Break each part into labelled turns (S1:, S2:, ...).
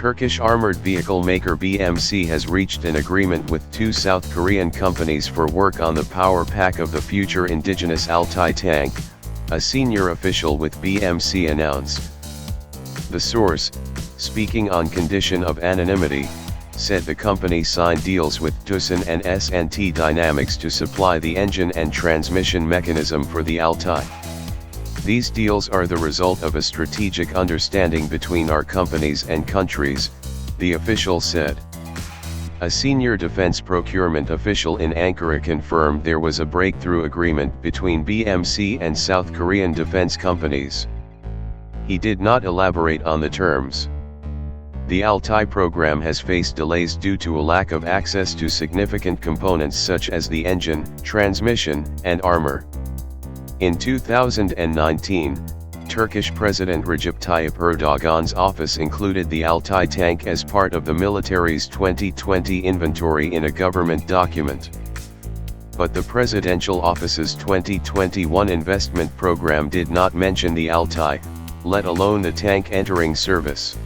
S1: Turkish armored vehicle maker BMC has reached an agreement with two South Korean companies for work on the power pack of the future indigenous Altay tank, a senior official with BMC announced. The source, speaking on condition of anonymity, said the company signed deals with Doosan and S&T Dynamics to supply the engine and transmission mechanism for the Altay. These deals are the result of a strategic understanding between our companies and countries, the official said. A senior defense procurement official in Ankara confirmed there was a breakthrough agreement between BMC and South Korean defense companies. He did not elaborate on the terms. The Altay program has faced delays due to a lack of access to significant components such as the engine, transmission, and armor. In 2019, Turkish President Recep Tayyip Erdogan's office included the Altay tank as part of the military's 2020 inventory in a government document. But the presidential office's 2021 investment program did not mention the Altay, let alone the tank entering service.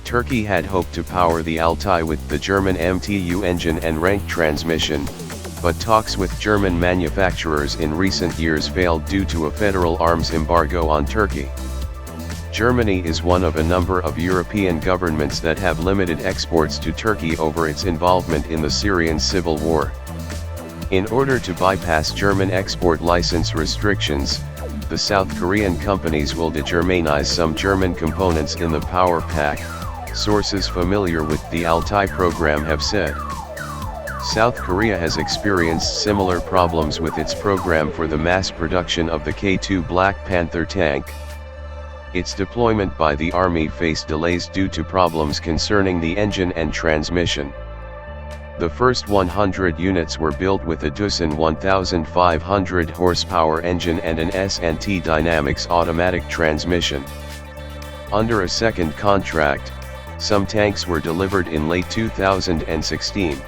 S1: Turkey had hoped to power the Altay with the German MTU engine and Renk transmission, but talks with German manufacturers in recent years failed due to a federal arms embargo on Turkey. Germany is one of a number of European governments that have limited exports to Turkey over its involvement in the Syrian civil war. In order to bypass German export license restrictions, the South Korean companies will de-Germanize some German components in the power pack, sources familiar with the Altay program have said. South Korea has experienced similar problems with its program for the mass production of the K2 Black Panther tank. Its deployment by the army faced delays due to problems concerning the engine and transmission. The first 100 units were built with a Doosan 1500 horsepower engine and an S&T Dynamics automatic transmission. Under a second contract, some tanks were delivered in late 2016.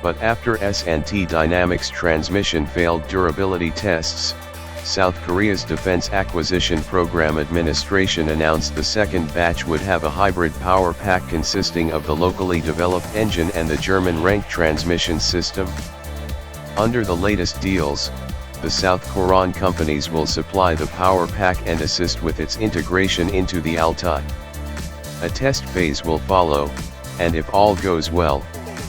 S1: But after S&T Dynamics transmission failed durability tests, South Korea's Defense Acquisition Program Administration announced the second batch would have a hybrid power pack consisting of the locally developed engine and the German Renk transmission system. Under the latest deals, the South Korean companies will supply the power pack and assist with its integration into the Altay. A test phase will follow, and if all goes well,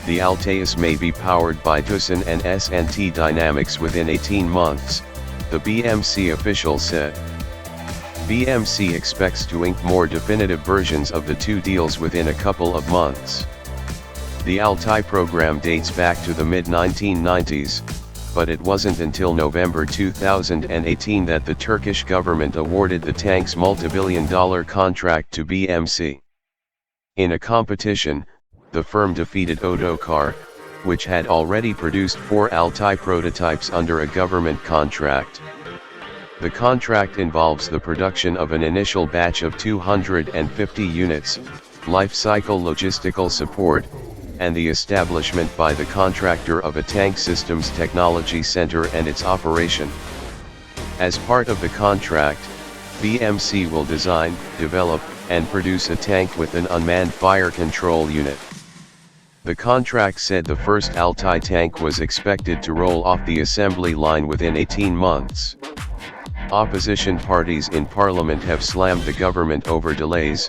S1: the Altay may be powered by Doosan and S&T Dynamics within 18 months, the BMC official said. BMC expects to ink more definitive versions of the two deals within a couple of months. The Altay program dates back to the mid-1990s, but it wasn't until November 2018 that the Turkish government awarded the tank's multi-billion-dollar contract to BMC. In a competition, the firm defeated Otokar, which had already produced 4 Altay prototypes under a government contract. The contract involves the production of an initial batch of 250 units, life cycle logistical support, and the establishment by the contractor of a tank systems technology center and its operation. As part of the contract, BMC will design, develop, and produce a tank with an unmanned fire control unit. The contract said the first Altay tank was expected to roll off the assembly line within 18 months. Opposition parties in parliament have slammed the government over delays,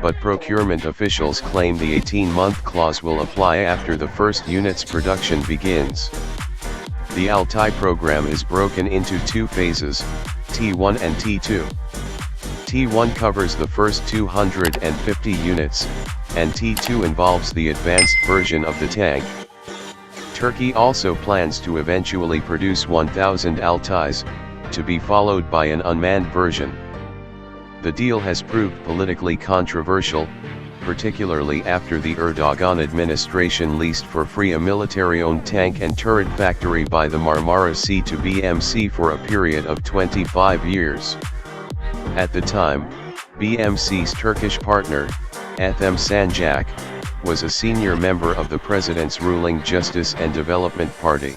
S1: but procurement officials claim the 18-month clause will apply after the first unit's production begins. The Altay program is broken into two phases, T1 and T2. T1 covers the first 250 units, and T2 involves the advanced version of the tank. Turkey also plans to eventually produce 1,000 Altays, to be followed by an unmanned version. The deal has proved politically controversial, particularly after the Erdogan administration leased for free a military-owned tank and turret factory by the Marmara Sea to BMC for a period of 25 years. At the time, BMC's Turkish partner, Ethem Sancak, was a senior member of the president's ruling Justice and Development Party.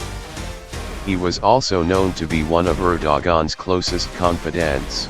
S1: He was also known to be one of Erdogan's closest confidants.